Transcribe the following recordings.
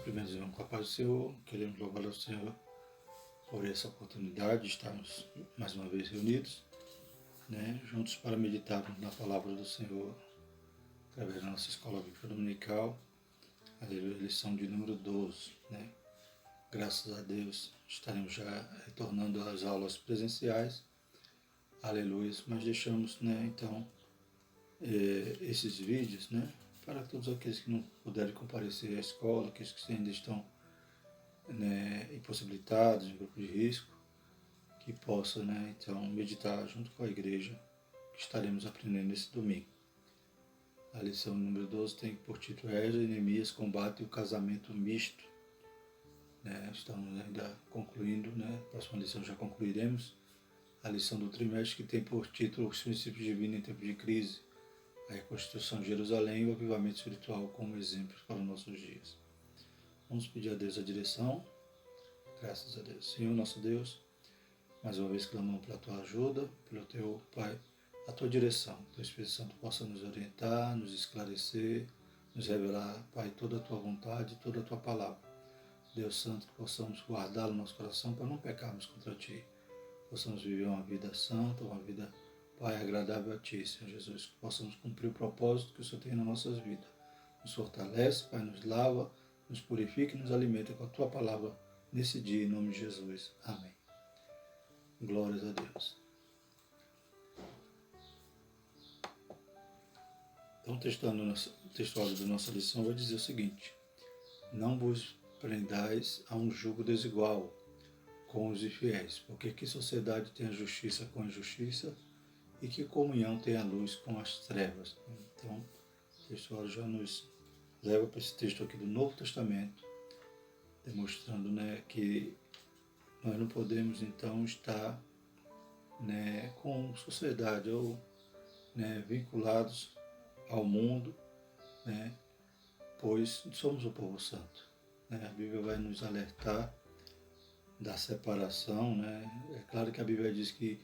Cumprimentos com a paz do Senhor, queremos louvar ao Senhor por essa oportunidade de estarmos mais uma vez reunidos, juntos para meditarmos na palavra do Senhor através da nossa escola bíblica dominical, a lição de número 12. Graças a Deus estaremos já retornando às aulas presenciais, aleluia, mas deixamos então esses vídeos para todos aqueles que não puderem comparecer à escola, aqueles que ainda estão impossibilitados, em grupo de risco, que possam então meditar junto com a igreja que estaremos aprendendo nesse domingo. A lição número 12 tem por título Esdras e Neemias combate o casamento misto. Estamos ainda concluindo, próxima lição já concluiremos a lição do trimestre, que tem por título Os princípios divinos em tempo de crise, a reconstrução de Jerusalém e o avivamento espiritual como exemplos para os nossos dias. Vamos pedir a Deus a direção. Graças a Deus. Senhor, nosso Deus, mais uma vez clamamos pela Tua ajuda, pelo Teu Pai, a Tua direção. Que o Espírito Santo possa nos orientar, nos esclarecer, nos revelar, Pai, toda a Tua vontade, toda a Tua palavra. Deus Santo, que possamos guardá-lo no nosso coração para não pecarmos contra Ti. Possamos viver uma vida santa, uma vida, Pai, agradável a Ti, Senhor Jesus. Que possamos cumprir o propósito que o Senhor tem nas nossas vidas. Nos fortalece, Pai, nos lava, nos purifica e nos alimenta com a Tua palavra nesse dia, em nome de Jesus. Amém. Glórias a Deus. Então, o textuário da nossa lição vai dizer o seguinte: não vos prendais a um jugo desigual com os infiéis, porque que sociedade tem a justiça com a injustiça e que comunhão tem a luz com as trevas. Então, o textuário já nos leva para esse texto aqui do Novo Testamento, demonstrando que nós não podemos então estar com sociedade ou vinculados ao mundo, pois somos o povo santo. A Bíblia vai nos alertar da separação. É claro que a Bíblia diz que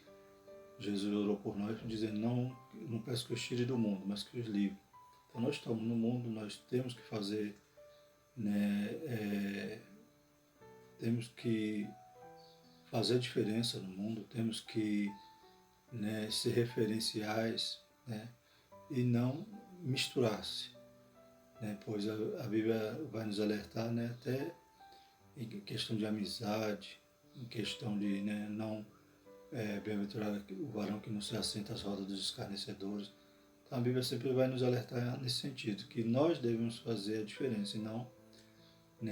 Jesus orou por nós, dizendo: não peço que os tire do mundo, mas que os livre. Então nós estamos no mundo, nós temos que fazer, temos que fazer diferença no mundo, temos que ser referenciais, e não misturar-se, pois a Bíblia vai nos alertar até em questão de amizade, em questão de não bem-aventurado o varão que não se assenta às rodas dos escarnecedores. Então a Bíblia sempre vai nos alertar nesse sentido, que nós devemos fazer a diferença e não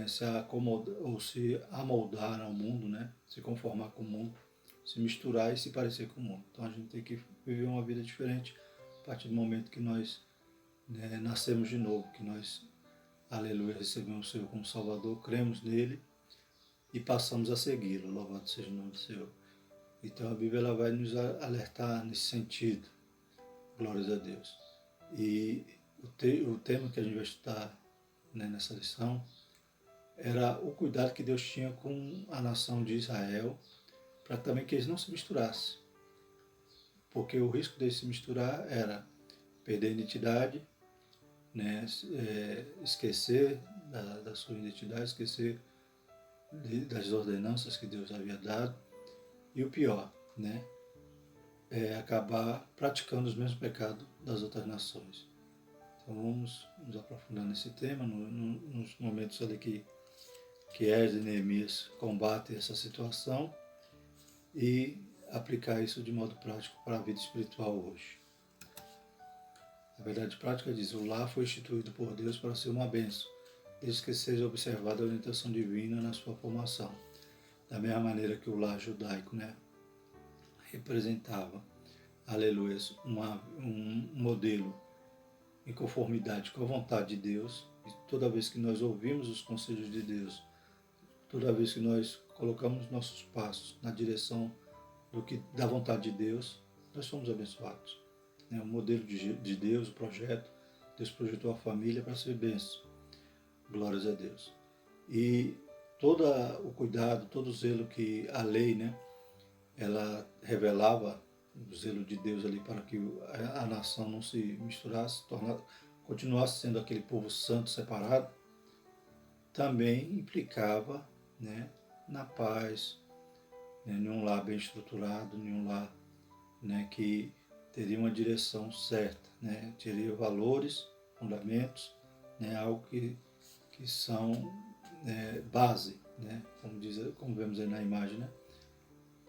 se acomodar ou se amoldar ao mundo, se conformar com o mundo, se misturar e se parecer com o mundo. Então a gente tem que viver uma vida diferente a partir do momento que nós nascemos de novo, que nós, aleluia, recebemos o Senhor como Salvador, cremos nele e passamos a segui-lo. Louvado seja o nome do Senhor. Então a Bíblia ela vai nos alertar nesse sentido. Glórias a Deus. E o tema que a gente vai estudar nessa lição era o cuidado que Deus tinha com a nação de Israel, para também que eles não se misturassem. Porque o risco de se misturar era perder a identidade, esquecer da sua identidade, esquecer das ordenanças que Deus havia dado. E o pior, acabar praticando os mesmos pecados das outras nações. Então vamos nos aprofundar nesse tema, nos momentos ali que Esdras e Neemias combatem essa situação e aplicar isso de modo prático para a vida espiritual hoje. A verdade prática diz: o lar foi instituído por Deus para ser uma bênção, desde que seja observada a orientação divina na sua formação. Da mesma maneira que o lar judaico representava, aleluia, um modelo em conformidade com a vontade de Deus, e toda vez que nós ouvimos os conselhos de Deus, toda vez que nós colocamos nossos passos na direção da vontade de Deus, nós somos abençoados. O modelo de Deus, o projeto, Deus projetou a família para ser bênção. Glórias a Deus. E todo o cuidado, todo o zelo que a lei, ela revelava, o zelo de Deus ali para que a nação não se misturasse, continuasse sendo aquele povo santo separado, também implicava, né, na paz, né, em um lar bem estruturado, em um lar, né, que teria uma direção certa, né, teria valores, fundamentos, né, algo que são, né, base, né, como vemos aí na imagem, né.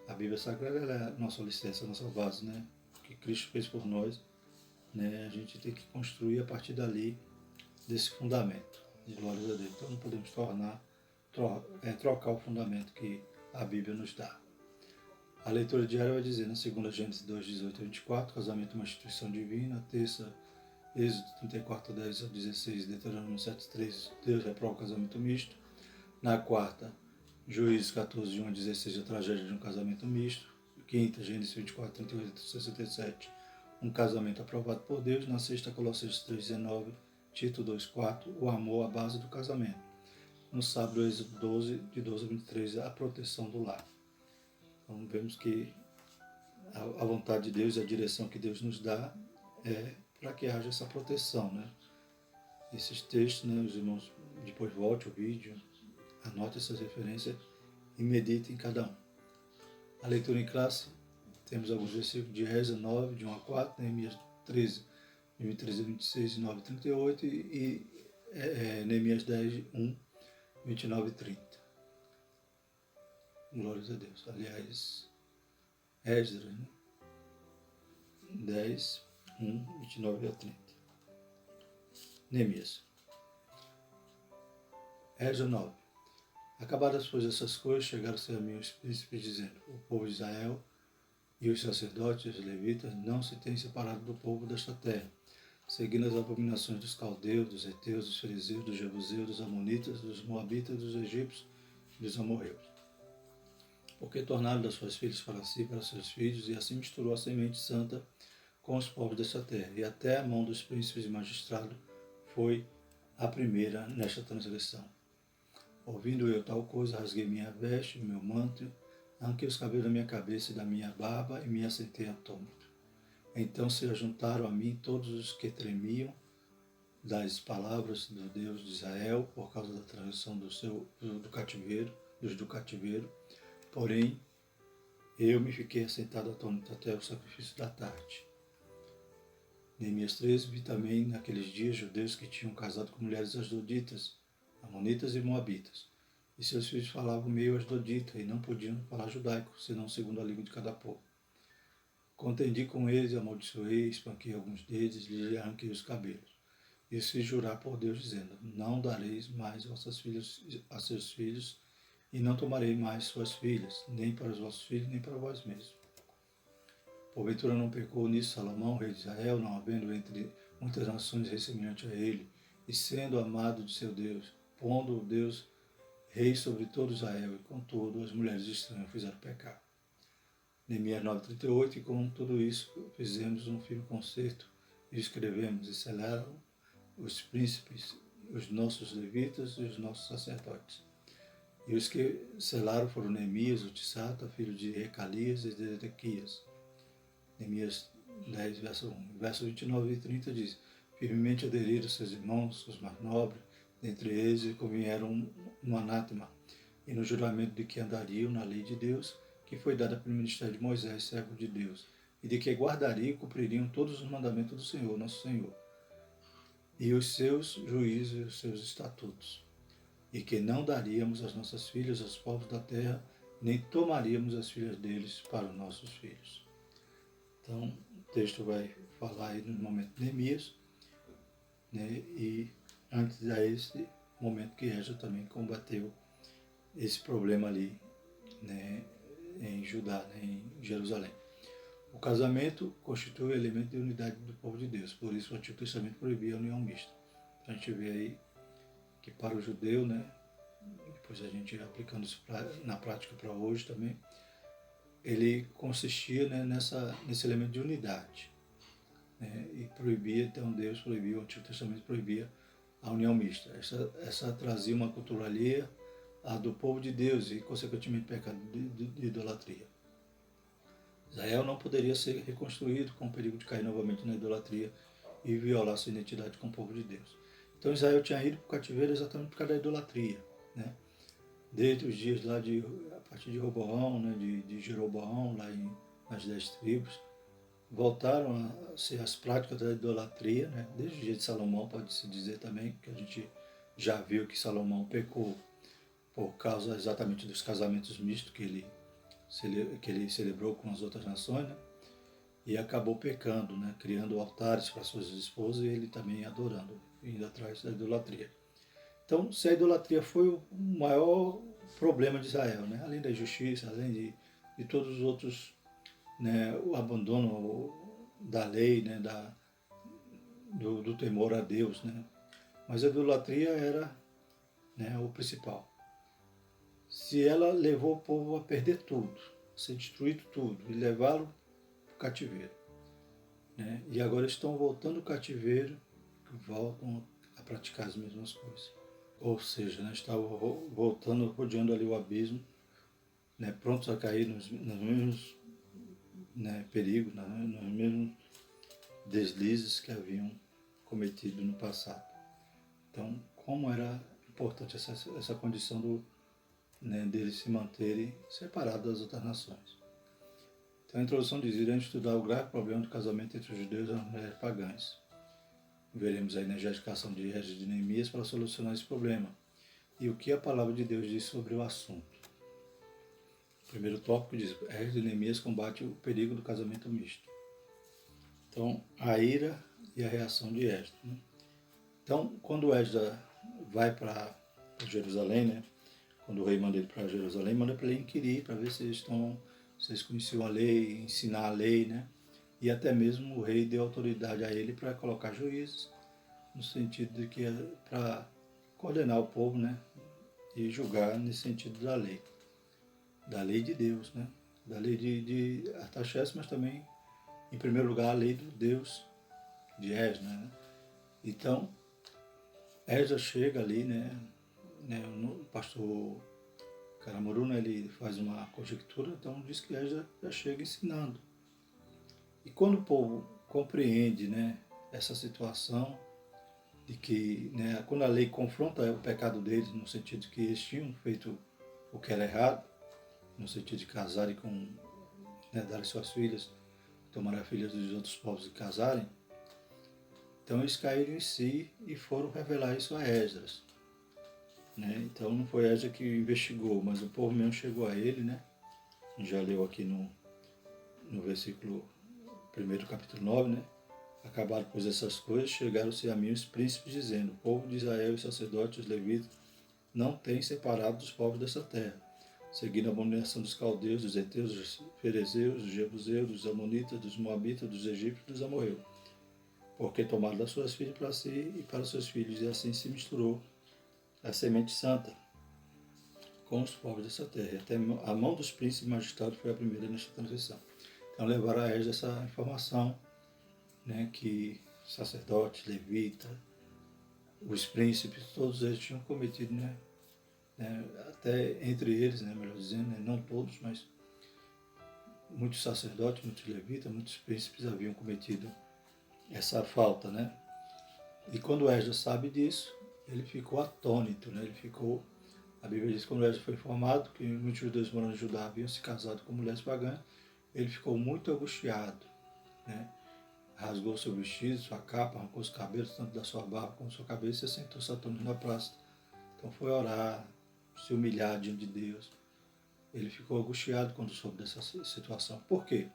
A Bíblia Sagrada ela é a nossa alicerce, a nossa base, né, que Cristo fez por nós, né, a gente tem que construir a partir dali, desse fundamento, de glória a Deus. Então não podemos trocar o fundamento que a Bíblia nos dá. A leitura diária vai dizer, na segunda Gênesis 2, 18 a 24, casamento é uma instituição divina. A terça, Êxodo 34, 10 a 16, Deuteronômio 7, 3, Deus reprova o casamento misto. Na quarta, Juízes 14, 1 a 16, a tragédia de um casamento misto. Quinta, Gênesis 24, 38 a 67, um casamento aprovado por Deus. Na sexta, Colossenses 3, 19, Tito 2, 4, o amor à base do casamento. No sábado, Êxodo 12, de 12 a 23, a proteção do lar. Então vemos que a vontade de Deus e a direção que Deus nos dá é para que haja essa proteção, né? Esses textos, né, os irmãos, depois volte o vídeo, anote essas referências e medite em cada um. A leitura em classe, temos alguns versículos de Reza 9, de 1 a 4, Neemias 13, de 23 a 26, 9 a 38 e Neemias 10, 1, 29 e 30. Glórias a Deus. Aliás, Esdras, né? 10, 1, 29 a 30. Neemias. Esdras 9. Acabadas, pois, essas coisas, chegaram-se a mim os príncipes, dizendo: o povo de Israel e os sacerdotes e os levitas não se têm separado do povo desta terra, seguindo as abominações dos caldeus, dos heteus, dos fariseus, dos jebuseus, dos amonitas, dos moabitas, dos egípcios e dos amorreus. Porque tornaram das suas filhas para si, para seus filhos, e assim misturou a semente santa com os povos desta terra, e até a mão dos príncipes e magistrados foi a primeira nesta transgressão. Ouvindo eu tal coisa, rasguei minha veste, meu manto, arranquei os cabelos da minha cabeça e da minha barba, e me assentei atônito. Então se ajuntaram a mim todos os que tremiam das palavras do Deus de Israel, por causa da transgressão do cativeiro, porém eu me fiquei assentado atônito até o sacrifício da tarde. Neemias 13, vi também naqueles dias judeus que tinham casado com mulheres asdoditas, amonitas e moabitas, e seus filhos falavam meio asdodita e não podiam falar judaico, senão segundo a língua de cada povo. Contendi com eles, amaldiçoei, espanquei alguns deles e lhes arranquei os cabelos. E fiz jurar por Deus, dizendo: não dareis mais vossas filhas a seus filhos, e não tomarei mais suas filhas, nem para os vossos filhos, nem para vós mesmos. Porventura não pecou nisso Salomão, rei de Israel, não havendo entre muitas nações rei semelhante a ele, e sendo amado de seu Deus, pondo Deus rei sobre todo Israel, e contudo as mulheres estranhas fizeram pecar. Neemias 9,38, e com tudo isso fizemos um firme concerto, e escrevemos, e selaram os príncipes, os nossos levitas e os nossos sacerdotes. E os que selaram foram Neemias, o Tissata, filho de Recalias e de Ezequias. Neemias 10, verso 1. Verso 29 e 30 diz: firmemente aderiram seus irmãos, os mais nobres, dentre eles, e convieram no anátema e no juramento de que andariam na lei de Deus, que foi dada pelo ministério de Moisés, servo de Deus, e de que guardariam e cumpririam todos os mandamentos do Senhor, nosso Senhor, e os seus juízos e os seus estatutos, e que não daríamos as nossas filhas aos povos da terra, nem tomaríamos as filhas deles para os nossos filhos. Então, o texto vai falar aí no momento de Neemias, né, e antes a esse momento que Esdras também combateu esse problema ali, né, em Judá, né, em Jerusalém. O casamento constitui o elemento de unidade do povo de Deus, por isso o Antigo Testamento proibia a união mista. Então, a gente vê aí que para o judeu, né, depois a gente aplicando isso na prática para hoje também, ele consistia, né, nesse elemento de unidade, né, e proibia, então Deus proibia, o Antigo Testamento proibia a união mista. Essa trazia uma cultura alheia à do povo de Deus e, consequentemente, pecado de idolatria. Israel não poderia ser reconstruído com o perigo de cair novamente na idolatria e violar sua identidade com o povo de Deus. Então Israel tinha ido para o cativeiro exatamente por causa da idolatria, né? Desde os dias lá a partir de Roboão, né, de Jeroboão, lá nas 10 tribos, voltaram a ser as práticas da idolatria, né? Desde o dia de Salomão, pode-se dizer também, que a gente já viu que Salomão pecou por causa exatamente dos casamentos mistos que ele celebrou com as outras nações, né? E acabou pecando, né? Criando altares para suas esposas e ele também adorando, indo atrás da idolatria. Então, se a idolatria foi o maior problema de Israel, né? Além da injustiça, além de todos os outros, né? O abandono da lei, né? Do temor a Deus, né? Mas a idolatria era, né, o principal. Se ela levou o povo a perder tudo, a ser destruído tudo e levá-lo para o cativeiro, né? E agora estão voltando ao cativeiro, voltam a praticar as mesmas coisas. Ou seja, né, estavam voltando, rodeando ali o abismo, né, prontos a cair nos mesmos, né, perigos, nos mesmos deslizes que haviam cometido no passado. Então, como era importante essa condição né, deles se manterem separados das outras nações. Então, a introdução diz: iremos estudar o grave problema do casamento entre os judeus e as mulheres pagãs. Veremos a energetização de Esdras e de Neemias para solucionar esse problema. E o que a palavra de Deus diz sobre o assunto. O primeiro tópico diz: Esdras e Neemias combate o perigo do casamento misto. Então, a ira e a reação de Esdras. Né? Então, quando Esdras vai para Jerusalém, né? Quando o rei manda ele para Jerusalém, manda para ele inquirir, para ver se eles conheciam a lei, ensinar a lei, né? E até mesmo o rei deu autoridade a ele para colocar juízes, no sentido de que para coordenar o povo, né? E julgar nesse sentido da lei de Deus, né? Da lei de Artaxerxes, mas também, em primeiro lugar, a lei do Deus de Esdras, né? Então, Esdras chega ali, né? O pastor Caramuruna, ele faz uma conjectura, então diz que Esdras já chega ensinando. E quando o povo compreende, né, essa situação de que, né, quando a lei confronta o pecado deles, no sentido de que eles tinham feito o que era errado, no sentido de casarem com, né, darem suas filhas, tomarem as filhas dos outros povos e casarem, então eles caíram em si e foram revelar isso a Esdras. Né? Então não foi Esdras que investigou, mas o povo mesmo chegou a ele, né? A gente já leu aqui no versículo 1, capítulo 9, né? Acabaram, pois, essas coisas, chegaram-se a mim os príncipes, dizendo: o povo de Israel, os sacerdotes, os levitas, não têm separado dos povos dessa terra, seguindo a abominação dos caldeus, dos heteus, dos ferezeus, dos jebuseus, dos amonitas, dos moabitas, dos egípcios e dos amorreus, porque tomaram das suas filhas para si e para os seus filhos, e assim se misturou a semente santa com os povos dessa terra. E até a mão dos príncipes magistrados foi a primeira nesta transição. Então levaram a Esdras essa informação, né, que sacerdotes, levitas, os príncipes, todos eles tinham cometido, né, até entre eles, né, melhor dizendo, né, não todos, mas muitos sacerdotes, muitos levitas, muitos príncipes haviam cometido essa falta, né? E quando Esdras sabe disso, ele ficou atônito, né? A Bíblia diz que quando Esdras foi informado que muitos judeus morando em Judá haviam se casado com mulheres pagãs, ele ficou muito angustiado, né? Rasgou seu vestido, sua capa, arrancou os cabelos, tanto da sua barba como da sua cabeça, e sentou-se atônito na praça. Então foi orar, se humilhar diante de Deus. Ele ficou angustiado quando soube dessa situação. Por quê?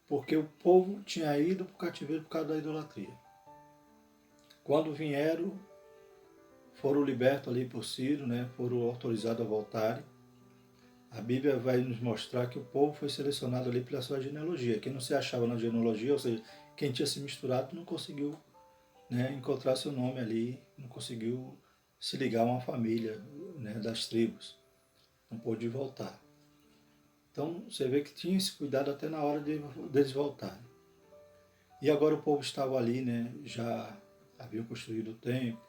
Porque o povo tinha ido para o cativeiro por causa da idolatria. Quando vieram, foram libertos ali por Ciro, né? Foram autorizados a voltarem. A Bíblia vai nos mostrar que o povo foi selecionado ali pela sua genealogia. Quem não se achava na genealogia, ou seja, quem tinha se misturado, não conseguiu, né, encontrar seu nome ali, não conseguiu se ligar a uma família, né, das tribos. Não pôde voltar. Então você vê que tinha esse cuidado até na hora deles voltarem. E agora o povo estava ali, né, já haviam construído o templo,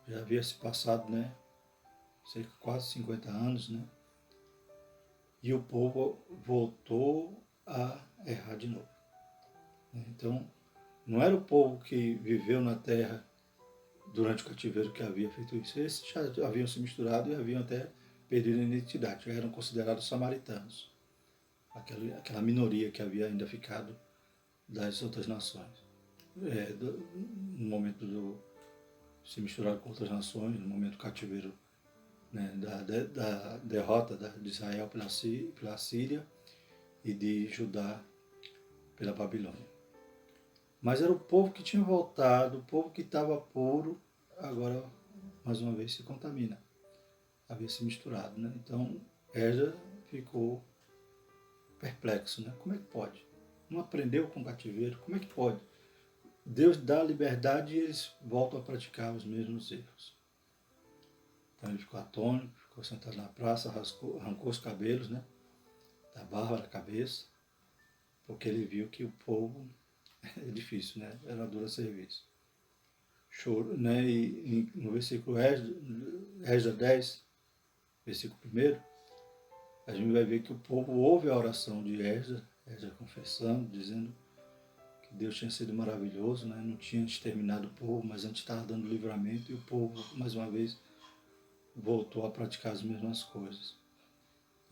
já havia se passado, né, cerca de quase 50 anos, né, e o povo voltou a errar de novo. Então, não era o povo que viveu na terra durante o cativeiro que havia feito isso. Esses já haviam se misturado e haviam até perdido a identidade, já eram considerados samaritanos, aquela minoria que havia ainda ficado das outras nações. No momento do se misturar com outras nações, no momento do cativeiro, né, da derrota de Israel pela Síria e de Judá pela Babilônia. Mas era o povo que tinha voltado, o povo que estava puro, agora mais uma vez se contamina, havia se misturado, né? Então Esdras ficou perplexo, né? Como é que pode? Não aprendeu com o cativeiro? Como é que pode? Deus dá liberdade e eles voltam a praticar os mesmos erros. Então ele ficou atônito, ficou sentado na praça, arrancou os cabelos, né, da barba da cabeça, porque ele viu que o povo é difícil, né? Era duro serviço. Choro, né? E no versículo Esdras 10, versículo 1, a gente vai ver que o povo ouve a oração de Esdras confessando, dizendo que Deus tinha sido maravilhoso, né? Não tinha exterminado o povo, mas antes estava dando livramento, e o povo, mais uma vez, voltou a praticar as mesmas coisas.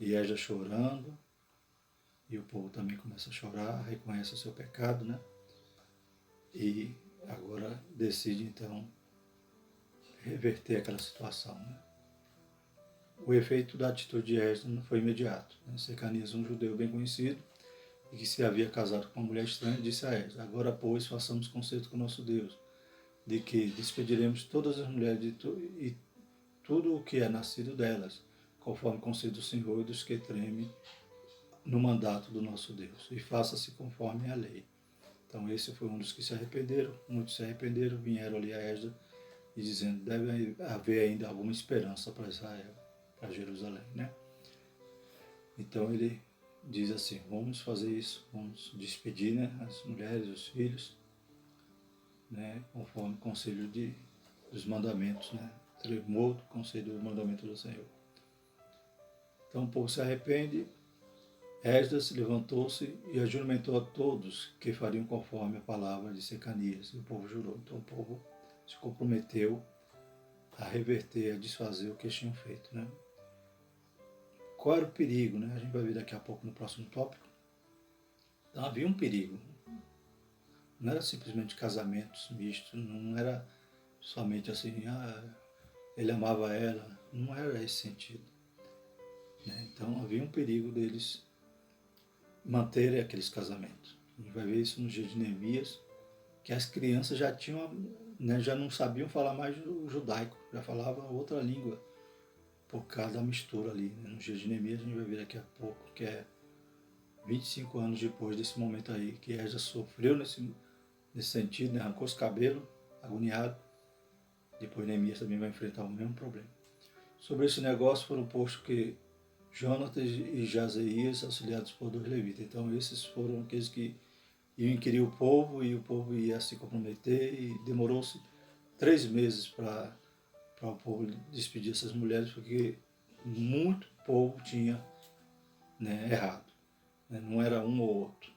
E Esdras chorando, e o povo também começa a chorar, reconhece o seu pecado, né? E agora decide, então, reverter aquela situação, né? O efeito da atitude de Esdras não foi imediato, né? Secanias, um judeu bem conhecido, e que se havia casado com uma mulher estranha, disse a Esdras: agora, pois, façamos concerto com nosso Deus, de que despediremos todas as mulheres e tudo o que é nascido delas, conforme o conselho do Senhor e dos que tremem no mandato do nosso Deus, e faça-se conforme a lei. Então esse foi um dos que se arrependeram, muitos se arrependeram, vieram ali a Esdras e dizendo: deve haver ainda alguma esperança para Israel, para Jerusalém, né? Então ele diz assim: vamos fazer isso, vamos despedir, né, as mulheres, os filhos, né, conforme o conselho dos mandamentos, né, tremor do conselho do mandamento do Senhor. Então o povo se arrepende. Esdras levantou-se e ajuramentou a todos que fariam conforme a palavra de Secanias. E o povo jurou. Então o povo se comprometeu a reverter, a desfazer o que eles tinham feito, né? Qual era o perigo, né? A gente vai ver daqui a pouco no próximo tópico. Então havia um perigo. Não era simplesmente casamentos mistos, não era somente assim, ele amava ela. Não era esse sentido, né? Então havia um perigo deles manterem aqueles casamentos. A gente vai ver isso no dia de Neemias, que as crianças já tinham, né, já não sabiam falar mais o judaico, já falavam outra língua, por causa da mistura ali, né? No dia de Neemias a gente vai ver daqui a pouco, que é 25 anos depois desse momento aí, que Esdras sofreu nesse sentido, né? Arrancou os cabelos, agoniado. Depois Neemias também vai enfrentar o mesmo problema. Sobre esse negócio foram postos que Jonatas e Jazeías, auxiliados por 2 levitas. Então esses foram aqueles que iam inquirir o povo, e o povo ia se comprometer, e demorou-se 3 meses para o povo despedir essas mulheres, porque muito povo tinha, né, errado, né? Não era um ou outro.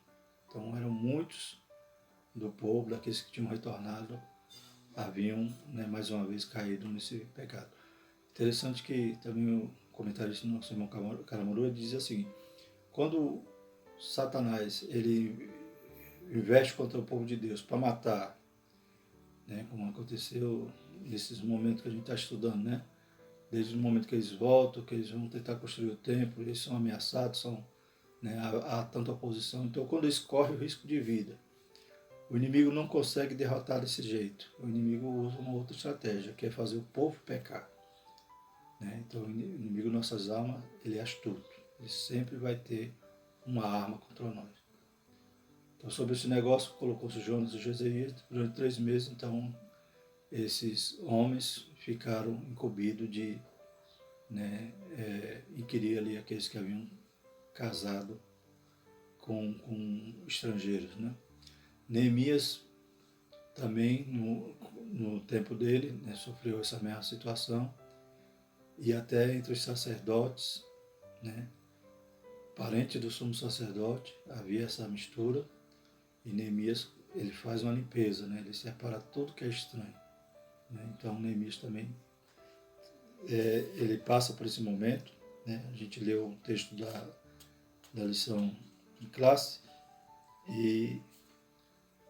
Então eram muitos do povo, daqueles que tinham retornado, haviam, né, mais uma vez caído nesse pecado. Interessante que também o comentarista, nosso irmão Caramuru, diz assim: quando Satanás ele investe contra o povo de Deus para matar, né, como aconteceu nesses momentos que a gente está estudando, né, desde o momento que eles voltam, que eles vão tentar construir o templo, eles são ameaçados, né, há tanta oposição. Então, quando eles correm o risco de vida, o inimigo não consegue derrotar desse jeito. O inimigo usa uma outra estratégia, que é fazer o povo pecar, né? Então, o inimigo, nossas almas, ele é astuto. Ele sempre vai ter uma arma contra nós. Então, sobre esse negócio, colocou-se Jonas e Josias durante 3 meses. Então, esses homens ficaram incumbidos de, né, inquirir ali aqueles que haviam casado com estrangeiros, né? Neemias também, no tempo dele, né, sofreu essa mesma situação, e até entre os sacerdotes, né, parente do sumo sacerdote, havia essa mistura, e Neemias ele faz uma limpeza, né, ele separa tudo que é estranho. né? Então Neemias também ele passa por esse momento, né? A gente leu o texto da lição de classe e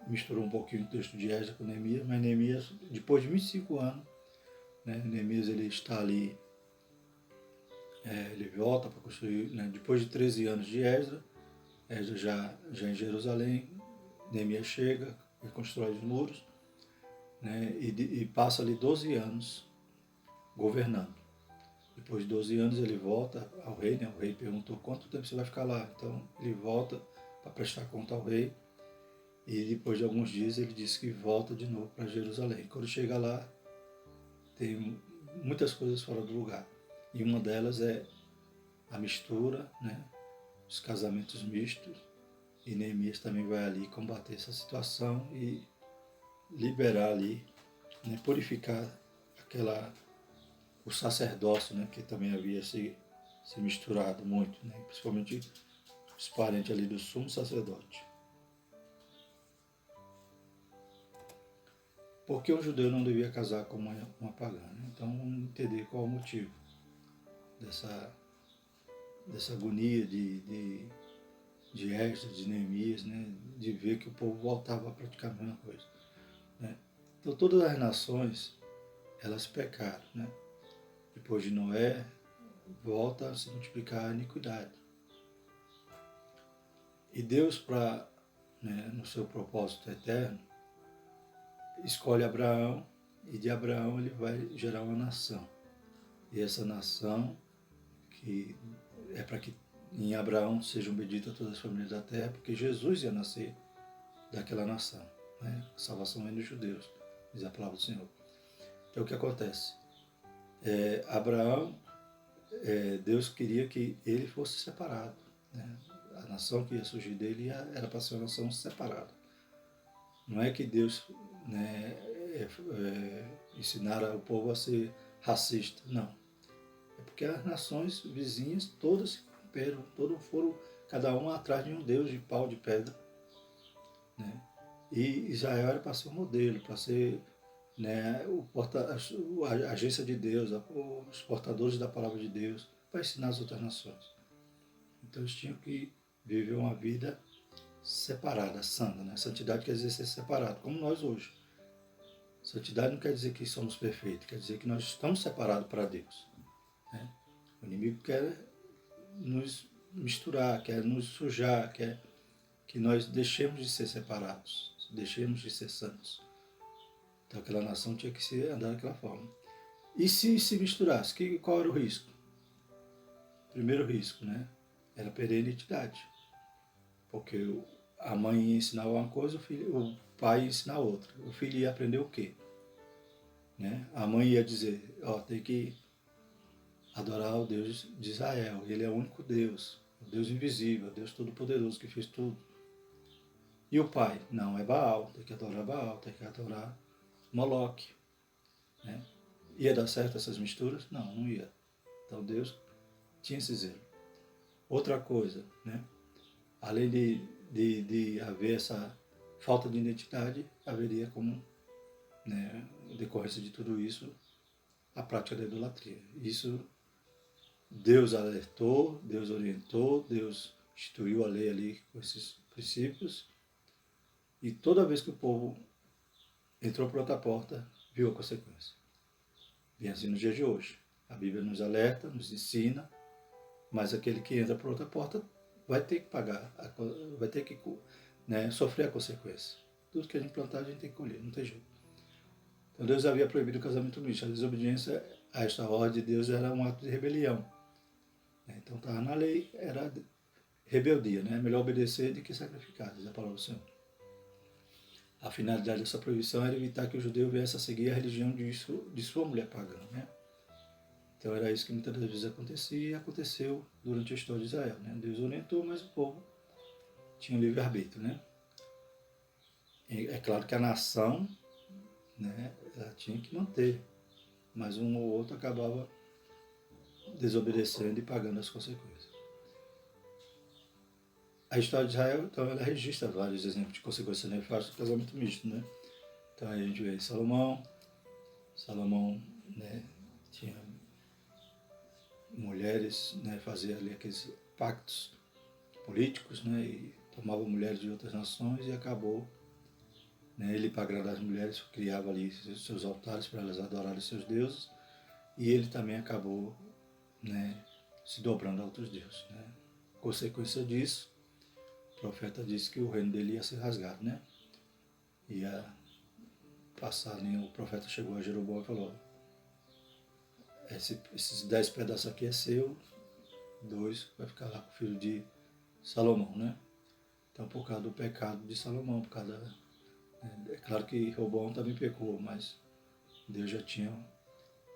misturou um pouquinho o texto de Esdras com Neemias, mas Neemias, depois de 25 anos, né? Neemias ele está ali, ele volta para construir, né? Depois de 13 anos de Esdras, Esdras já em Jerusalém, Neemias chega, reconstrói os muros, né? E passa ali 12 anos governando. Depois de 12 anos ele volta ao rei, né? O rei perguntou quanto tempo você vai ficar lá. Então ele volta para prestar conta ao rei e depois de alguns dias ele disse que volta de novo para Jerusalém. Quando chega lá tem muitas coisas fora do lugar e uma delas é a mistura, né? Os casamentos mistos, e Neemias também vai ali combater essa situação e liberar ali, né? Purificar o sacerdócio, né? Que também havia se misturado muito, né? Principalmente os parentes ali do sumo sacerdote. Porque um judeu não devia casar com uma pagã, né? Então vamos entender qual é o motivo dessa agonia de Esdras, de Neemias, né? De ver que o povo voltava a praticar a mesma coisa, né? Então todas as nações, elas pecaram, né? Depois de Noé, volta a se multiplicar a iniquidade. E Deus, né, no seu propósito eterno, escolhe Abraão, e de Abraão ele vai gerar uma nação. E essa nação, que é para que em Abraão sejam benditas todas as famílias da terra, porque Jesus ia nascer daquela nação, né? A salvação vem dos judeus, diz a palavra do Senhor. Então o que acontece? Abraão, Deus queria que ele fosse separado, né? A nação que ia surgir dele era para ser uma nação separada. Não é que Deus, né, ensinara o povo a ser racista, não. É porque as nações vizinhas todas se corromperam, todas foram, cada uma atrás de um Deus de pau, de pedra, né? E Israel era para ser um modelo, para ser, né, a agência de Deus, os portadores da palavra de Deus, para ensinar as outras nações. Então eles tinham que viver uma vida separada, santa, né? Santidade quer dizer ser separado, como nós hoje. Santidade não quer dizer que somos perfeitos, quer dizer que nós estamos separados para Deus, né? O inimigo quer nos misturar, quer nos sujar, quer que nós deixemos de ser separados, deixemos de ser santos. Então aquela nação tinha que andar daquela forma. E se misturasse, qual era o risco? O primeiro risco, né? Era perder a identidade. Porque a mãe ia ensinar uma coisa, o pai ia ensinar outra. O filho ia aprender o quê? Né? A mãe ia dizer, tem que adorar o Deus de Israel. Ele é o único Deus, o Deus invisível, o Deus todo-poderoso que fez tudo. E o pai? Não, é Baal, tem que adorar Baal, tem que adorar Moloque. Né? Ia dar certo essas misturas? Não, não ia. Então Deus tinha esse zelo. Outra coisa, né? Além de haver essa falta de identidade, haveria como, né, decorrência de tudo isso, a prática da idolatria. Isso Deus alertou, Deus orientou, Deus instituiu a lei ali com esses princípios, e toda vez que o povo entrou por outra porta, viu a consequência. E assim nos dias de hoje. A Bíblia nos alerta, nos ensina, mas aquele que entra por outra porta vai ter que pagar, vai ter que, né, sofrer a consequência. Tudo que a gente plantar, a gente tem que colher, não tem jeito. Então Deus havia proibido o casamento misto. A desobediência a esta ordem de Deus era um ato de rebelião. Então estava na lei, era rebeldia, né? É melhor obedecer do que sacrificar, diz a palavra do Senhor. A finalidade dessa proibição era evitar que o judeu viesse a seguir a religião de sua mulher pagã, né? Então era isso que muitas das vezes acontecia, e aconteceu durante a história de Israel, né? Deus orientou, mas o povo tinha livre-arbítrio, né? É claro que a nação, né, ela tinha que manter, mas um ou outro acabava desobedecendo e pagando as consequências. A história de Israel, então, ela registra vários exemplos de consequências nefastas do casamento misto, né? Então a gente vê Salomão, Salomão, né, tinha mulheres, né, fazia ali aqueles pactos políticos, né, e tomava mulheres de outras nações e acabou, né, ele, para agradar as mulheres, criava ali seus altares para elas adorarem seus deuses, e ele também acabou, né, se dobrando a outros deuses, né. Consequência disso, o profeta disse que o reino dele ia ser rasgado, né, ia passar ali, o profeta chegou a Jeroboão e falou: esses 10 pedaços aqui é seu, 2 vai ficar lá com o filho de Salomão, né? Então, por causa do pecado de Salomão, por causa, é claro que Roboão também pecou, mas Deus já tinha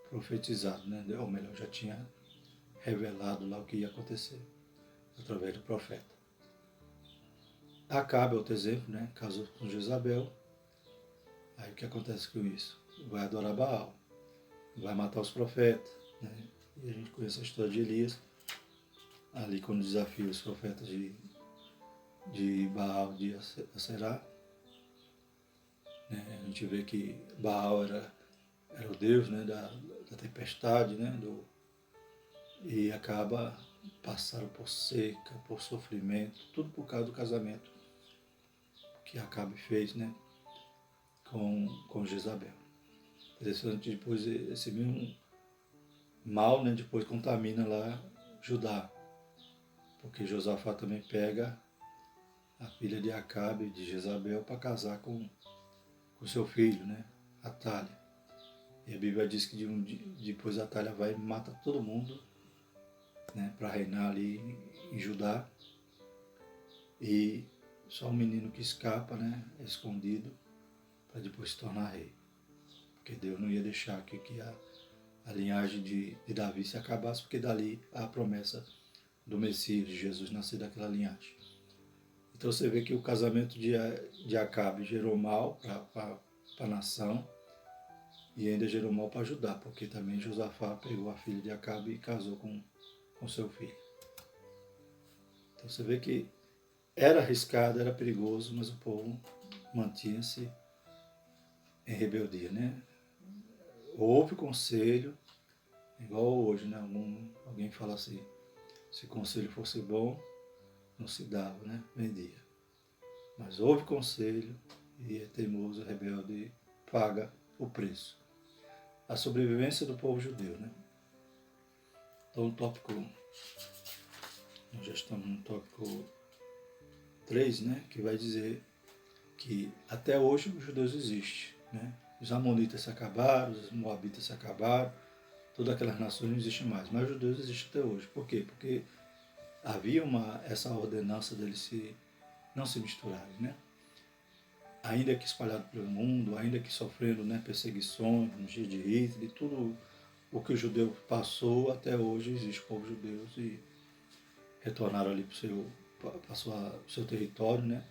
profetizado, né? Ou melhor, já tinha revelado lá o que ia acontecer através do profeta. Acabe é outro exemplo, né? Casou com Jezabel. Aí o que acontece com isso? Vai adorar Baal, vai matar os profetas, né? E a gente conhece a história de Elias, ali quando desafia os profetas de Baal, de Aserá, né? A gente vê que Baal era o deus, né, da tempestade, né, e acaba passando por seca, por sofrimento, tudo por causa do casamento que Acabe fez, né, com Jezabel. Interessante, depois esse mesmo mal, né, depois contamina lá Judá, porque Josafá também pega a filha de Acabe, de Jezabel, para casar com seu filho, né, Atalha. E a Bíblia diz que depois Atalha vai e mata todo mundo, né, para reinar ali em Judá. E só um menino que escapa, né, é escondido, para depois se tornar rei. Porque Deus não ia deixar que a linhagem de Davi se acabasse, porque dali a promessa do Messias, de Jesus, nascer daquela linhagem. Então você vê que o casamento de Acabe gerou mal para a nação, e ainda gerou mal para Judá, porque também Josafá pegou a filha de Acabe e casou com seu filho. Então você vê que era arriscado, era perigoso, mas o povo mantinha-se em rebeldia, né? Houve conselho, igual hoje, né? Alguém fala assim, se o conselho fosse bom, não se dava, né? Vendia. Mas houve conselho e é teimoso, rebelde, paga o preço. A sobrevivência do povo judeu, né? Então o tópico, nós já estamos no tópico 3, né? Que vai dizer que até hoje os judeus existem, né? Os amonitas se acabaram, os moabitas se acabaram, todas aquelas nações não existem mais, mas os judeus existem até hoje. Por quê? Porque havia essa ordenança deles não se misturarem, né? Ainda que espalhado pelo mundo, ainda que sofrendo, né, perseguições nos dias de Hitler, tudo o que o judeu passou, até hoje existe o povo judeu e retornaram ali para o seu território, né?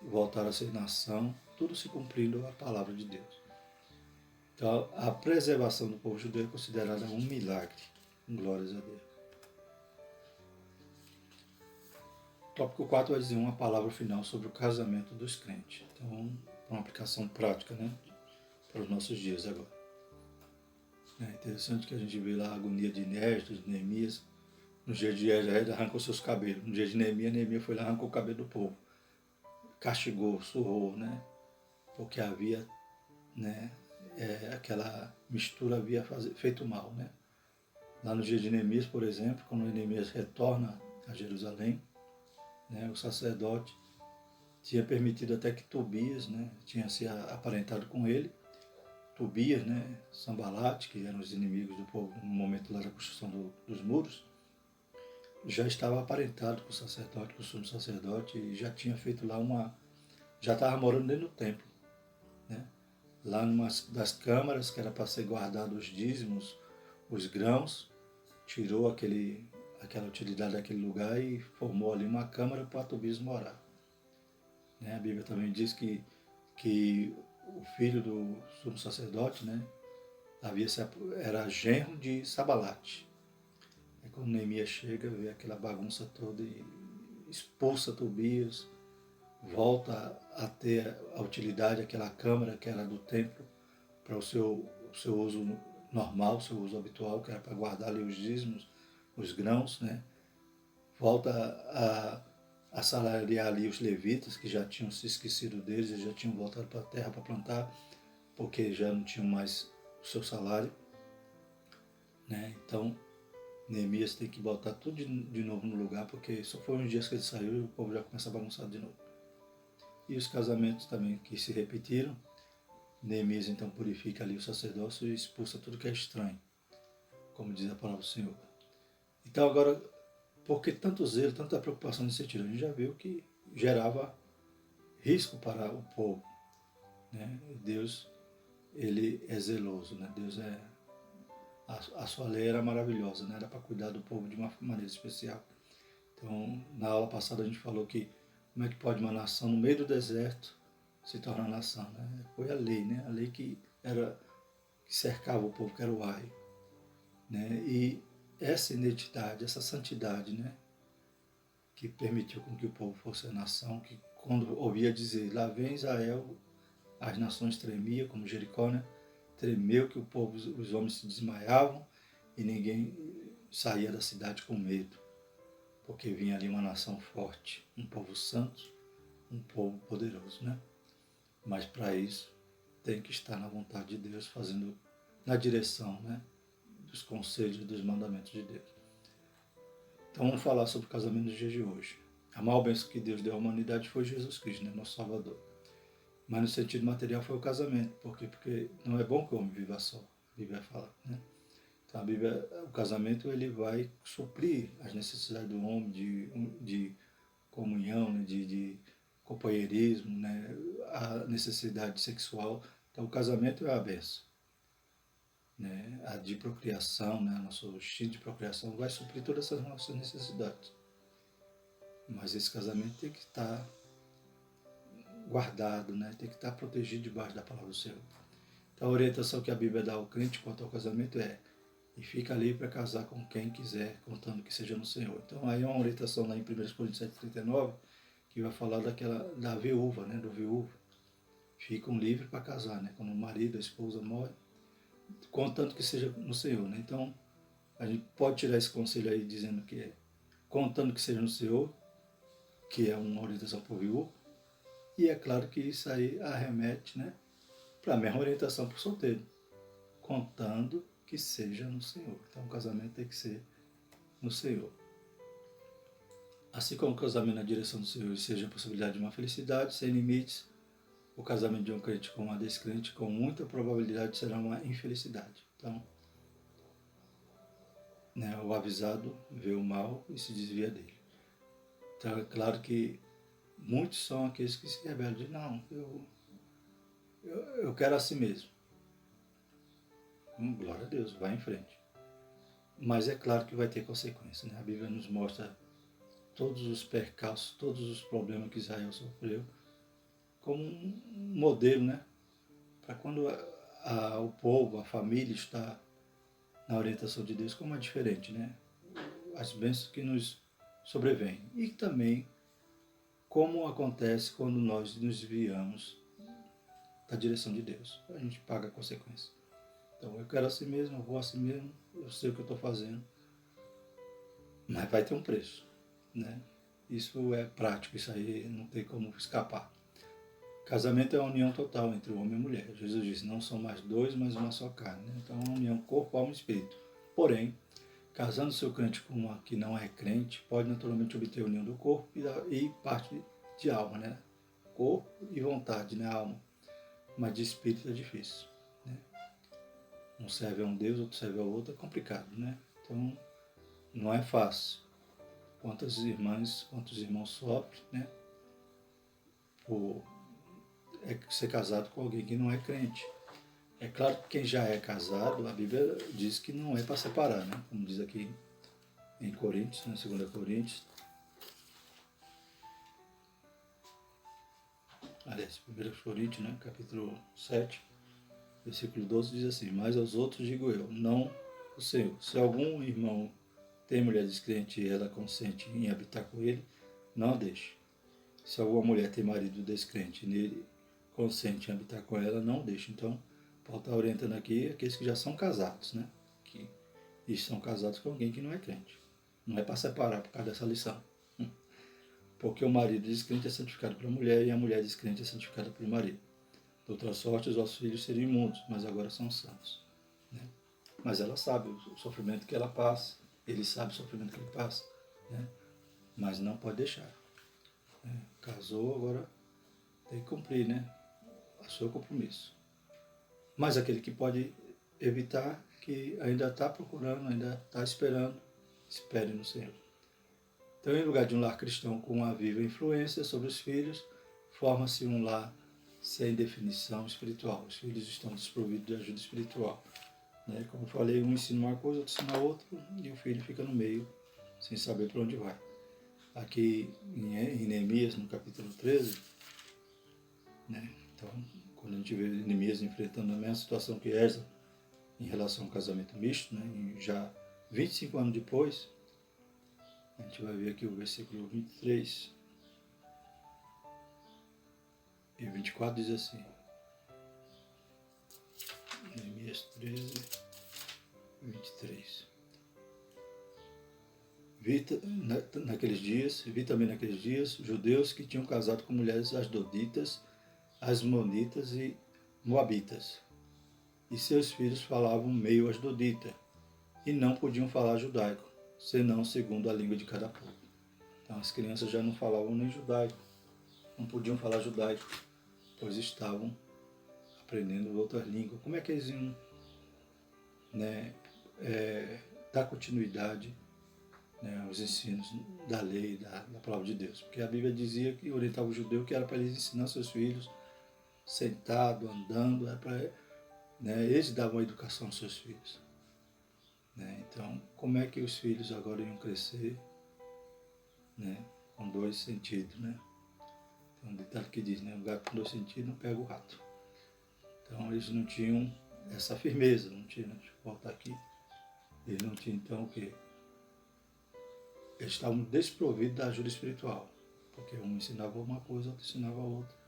Voltaram a ser nação, tudo se cumprindo a palavra de Deus. Então, a preservação do povo judeu é considerada um milagre. Glórias a Deus. Tópico 4 vai dizer uma palavra final sobre o casamento dos crentes. Então, uma aplicação prática, né, para os nossos dias agora. É interessante que a gente vê lá a agonia de Esdras, de Neemias. No dia de Esdras, arrancou seus cabelos. No dia de Neemias foi lá e arrancou o cabelo do povo. Castigou, surrou, né, porque havia, né, aquela mistura havia feito mal, né. Lá no dia de Neemias, por exemplo, quando Neemias retorna a Jerusalém, né, o sacerdote tinha permitido até que Tobias, né, tinha se aparentado com ele. Tobias, né, Sambalate, que eram os inimigos do povo no momento lá da construção dos muros, já estava aparentado com o sacerdote, com o sumo sacerdote, e já tinha feito lá já estava morando dentro do templo, né? Lá numa das câmaras, que era para ser guardado os dízimos, os grãos, tirou aquela utilidade daquele lugar e formou ali uma câmara para Tobias morar. Né? A Bíblia também diz que o filho do sumo sacerdote, né, era genro de Sabalate. Aí quando Neemias chega, vê aquela bagunça toda e expulsa Tobias, volta a ter a utilidade, aquela câmara que era do templo, para o seu seu uso normal, o seu uso habitual, que era para guardar ali os dízimos, os grãos, né? Volta a assalariar ali os levitas, que já tinham se esquecido deles, e já tinham voltado para a terra para plantar, porque já não tinham mais o seu salário, né? Então, Neemias tem que botar tudo de novo no lugar, porque só foi uns dias que ele saiu e o povo já começa a bagunçar de novo. E os casamentos também que se repetiram, Neemias então purifica ali o sacerdócio e expulsa tudo que é estranho, como diz a palavra do Senhor. Então agora, por que tanto zelo, tanta preocupação nesse sentido? A gente já viu que gerava risco para o povo, né? Deus, ele é zeloso, né? Deus é... A sua lei era maravilhosa, né? Era para cuidar do povo de uma maneira especial. Então, na aula passada a gente falou que como é que pode uma nação no meio do deserto se tornar nação, né? Foi a lei, né? A lei que cercava o povo, que era o ai, né? E essa identidade, essa santidade, né? Que permitiu com que o povo fosse a nação, que quando ouvia dizer, lá vem Israel, as nações tremiam, como Jericó, né? Tremeu, que o povo, os homens se desmaiavam e ninguém saía da cidade com medo, porque vinha ali uma nação forte, um povo santo, um povo poderoso, né? Mas para isso tem que estar na vontade de Deus, fazendo na direção, né, dos conselhos e dos mandamentos de Deus. Então vamos falar sobre o casamento dos dias de hoje. A maior bênção que Deus deu à humanidade foi Jesus Cristo, né, nosso Salvador. Mas no sentido material foi o casamento. Por quê? Porque não é bom que o homem viva só. A Bíblia fala, né? Então a Bíblia, o casamento, ele vai suprir as necessidades do homem de comunhão, né? de companheirismo, né? A necessidade sexual. Então o casamento é a bênção, né? A de procriação, né? Nosso instinto de procriação vai suprir todas essas nossas necessidades. Mas esse casamento tem que estar guardado, né? Tem que estar protegido debaixo da palavra do Senhor. Então a orientação que a Bíblia dá ao crente quanto ao casamento é: e fica livre para casar com quem quiser, contando que seja no Senhor. Então aí é uma orientação lá em 1 Coríntios 7,39, que vai falar da viúva, né? Do viúvo. Ficam livres para casar, né? Quando o marido, a esposa morre, contando que seja no Senhor, né? Então a gente pode tirar esse conselho aí dizendo que é contando que seja no Senhor, que é uma orientação para o viúvo, e é claro que isso aí arremete, né, para a mesma orientação para o solteiro, contando que seja no Senhor. Então o casamento tem que ser no Senhor. Assim como o casamento na direção do Senhor seja a possibilidade de uma felicidade sem limites, o casamento de um crente com uma descrente, com muita probabilidade, será uma infelicidade. Então, né, o avisado vê o mal e se desvia dele. Então é claro que muitos são aqueles que se rebelam, dizem, não, eu quero assim mesmo. Glória a Deus, vai em frente. Mas é claro que vai ter consequência, né? A Bíblia nos mostra todos os percalços, todos os problemas que Israel sofreu, como um modelo, né? Para quando o povo, a família está na orientação de Deus, como é diferente, né? As bênçãos que nos sobrevêm. E também como acontece quando nós nos desviamos da direção de Deus. A gente paga a consequência. Então, eu quero assim mesmo, eu vou assim mesmo, eu sei o que eu estou fazendo, mas vai ter um preço, né? Isso é prático, isso aí não tem como escapar. Casamento é a união total entre o homem e a mulher. Jesus disse, não são mais dois, mas uma só carne, né? Então, é uma união corpo, alma e espírito. Porém, casando seu crente com uma que não é crente, pode naturalmente obter a união do corpo e parte de alma, né? Corpo e vontade, né? Alma. Mas de espírito é difícil, né? Um serve a um Deus, outro serve ao outro, é complicado, né? Então, não é fácil. Quantas irmãs, quantos irmãos sofrem, né? Por ser casado com alguém que não é crente. É claro que quem já é casado, a Bíblia diz que não é para separar, né? Como diz aqui em Coríntios, né? 2 Coríntios. Aliás, 1 Coríntios, né? Capítulo 7, versículo 12 diz assim, mas aos outros digo eu, não o Senhor. Se algum irmão tem mulher descrente e ela consente em habitar com ele, não a deixe. Se alguma mulher tem marido descrente e nele consente em habitar com ela, não o deixe. Então, Paulo está orientando aqui aqueles que já são casados, né? Que estão casados com alguém que não é crente. Não é para separar por causa dessa lição. Porque o marido descrente é santificado pela mulher e a mulher descrente é santificada pelo marido. De outra sorte, os vossos filhos seriam imundos, mas agora são santos. Né? Mas ela sabe o sofrimento que ela passa, ele sabe o sofrimento que ele passa, né? Mas não pode deixar. Né? Casou, agora tem que cumprir, né? O seu compromisso. Mas aquele que pode evitar, que ainda está procurando, ainda está esperando, espere no Senhor. Então, em lugar de um lar cristão com uma viva influência sobre os filhos, forma-se um lar sem definição espiritual. Os filhos estão desprovidos de ajuda espiritual. Né? Como eu falei, um ensina uma coisa, outro ensina outra, e o filho fica no meio, sem saber para onde vai. Aqui em Neemias, no capítulo 13, né? Então, quando a gente vê Neemias enfrentando a mesma situação que Esdras em relação ao casamento misto, né? E já 25 anos depois, a gente vai ver aqui o versículo 23 e 24 diz assim, Neemias 13, 23. Vi também naqueles dias, judeus que tinham casado com mulheres asdoditas, asmonitas e moabitas. E seus filhos falavam meio asdodita, e não podiam falar judaico, senão segundo a língua de cada povo. Então as crianças já não falavam nem judaico, não podiam falar judaico, pois estavam aprendendo outras línguas. Como é que eles iam, né, dar continuidade, né, aos ensinos da lei, da palavra de Deus? Porque a Bíblia dizia que orientava o judeu que era para eles ensinar seus filhos sentado, andando, era para, né, eles davam a educação aos seus filhos. Né? Então, como é que os filhos agora iam crescer, né, com dois sentidos? Né? Tem um ditado que diz, né, um gato com dois sentidos não pega o rato. Então, eles não tinham essa firmeza, não tinham, deixa eu voltar aqui, eles não tinham então o quê? Eles estavam desprovidos da ajuda espiritual, porque um ensinava uma coisa, outro ensinava outra,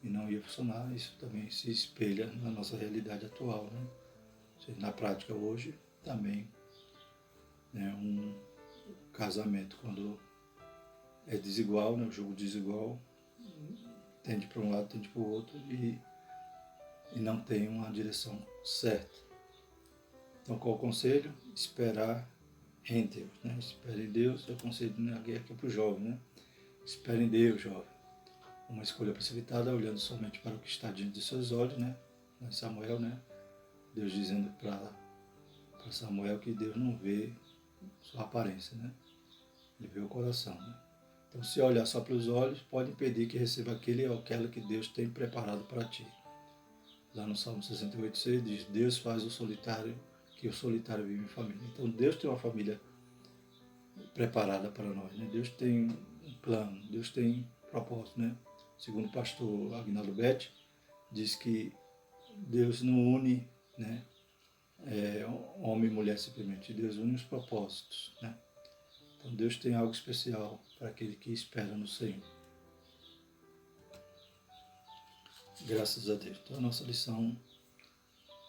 e não ia funcionar. Isso também se espelha na nossa realidade atual, né? Na prática hoje, também, né, um casamento, quando é desigual, né, o jogo desigual, tende para um lado, tende para o outro, e não tem uma direção certa. Então, qual o conselho? Esperar em Deus. Né? Espere em Deus, é o conselho, né, aqui para o jovem. Né? Espere em Deus, jovem. Uma escolha precipitada, olhando somente para o que está diante de seus olhos, né? Samuel, né? Deus dizendo para Samuel que Deus não vê sua aparência, né? Ele vê o coração, né? Então, se olhar só para os olhos, pode impedir que receba aquele ou aquela que Deus tem preparado para ti. Lá no Salmo 68,6 diz, Deus faz o solitário, que o solitário vive em família. Então, Deus tem uma família preparada para nós, né? Deus tem um plano, Deus tem propósito, né? Segundo o pastor Agnaldo Betti, diz que Deus não une, né, homem e mulher simplesmente, Deus une os propósitos, né? Então Deus tem algo especial para aquele que espera no Senhor. Graças a Deus. Então a nossa lição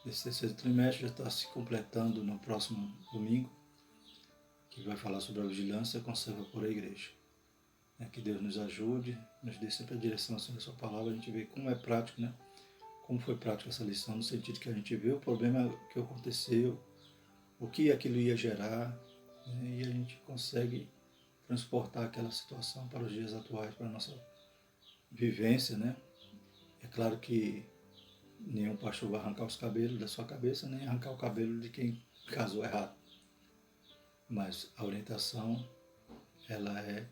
desse terceiro trimestre já está se completando no próximo domingo, que vai falar sobre a vigilância conserva por a igreja. Que Deus nos ajude, nos dê sempre a direção assim da sua palavra, a gente vê como é prático, né? Como foi prática essa lição, no sentido que a gente vê o problema que aconteceu, o que aquilo ia gerar, né? E a gente consegue transportar aquela situação para os dias atuais, para a nossa vivência, né? É claro que nenhum pastor vai arrancar os cabelos da sua cabeça, nem arrancar o cabelo de quem casou errado. Mas a orientação, ela é,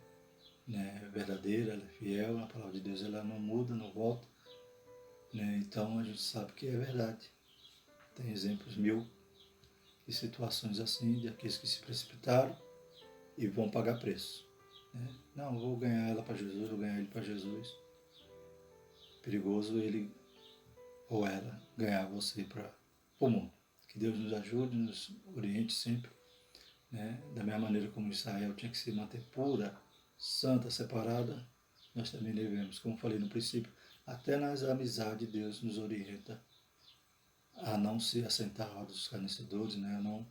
né, verdadeira, ela é fiel, a palavra de Deus ela não muda, não volta. Né? Então a gente sabe que é verdade. Tem exemplos mil de situações assim, de aqueles que se precipitaram e vão pagar preço. Né? Não, vou ganhar ela para Jesus, vou ganhar ele para Jesus. Perigoso ele ou ela ganhar você para o mundo. Que Deus nos ajude, nos oriente sempre. Né? Da mesma maneira como Israel tinha que se manter pura, santa, separada, nós também devemos, como falei no princípio, até nas amizades Deus nos orienta a não se assentar à roda dos escarnecedores, né? A não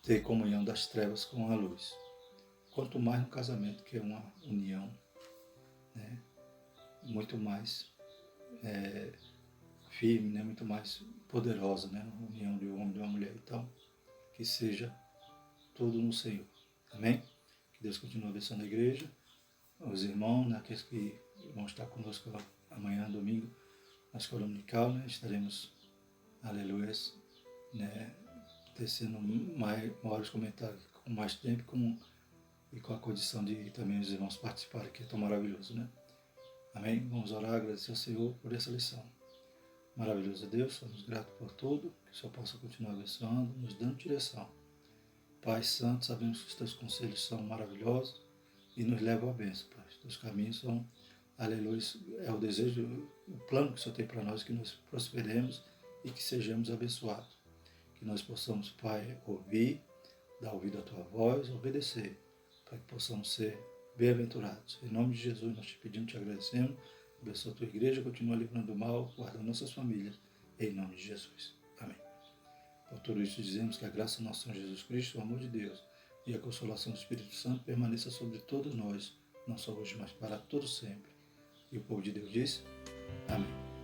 ter comunhão das trevas com a luz. Quanto mais no casamento, que é uma união, né? Muito mais firme, né? Muito mais poderosa, né? A união de um homem e de uma mulher. Então, que seja tudo no Senhor. Amém? Que Deus continue abençoando a igreja, os irmãos, né? Aqueles que vão estar conosco amanhã, domingo, na escola dominical, né? Estaremos, aleluia, né? Tecendo maiores comentários com mais tempo e com a condição de também os irmãos participarem, que é tão maravilhoso, né? Amém? Vamos orar, agradecer ao Senhor por essa lição. Maravilhoso Deus, somos gratos por tudo, que o Senhor possa continuar abençoando, nos dando direção. Pai Santo, sabemos que os teus conselhos são maravilhosos e nos levam à bênção, Pai. Os teus caminhos são, aleluia, é o desejo, o plano que o Senhor tem para nós, que nós prosperemos e que sejamos abençoados. Que nós possamos, Pai, ouvir, dar ouvido à tua voz, obedecer, para que possamos ser bem-aventurados. Em nome de Jesus, nós te pedimos, te agradecemos. Abençoa a tua igreja, continua livrando do mal, guardando nossas famílias. Em nome de Jesus. Amém. Por tudo isso dizemos que a graça do nosso Senhor Jesus Cristo, o amor de Deus e a consolação do Espírito Santo permaneça sobre todos nós, não só hoje, mas para todos sempre. E o povo de Deus diz: Amém.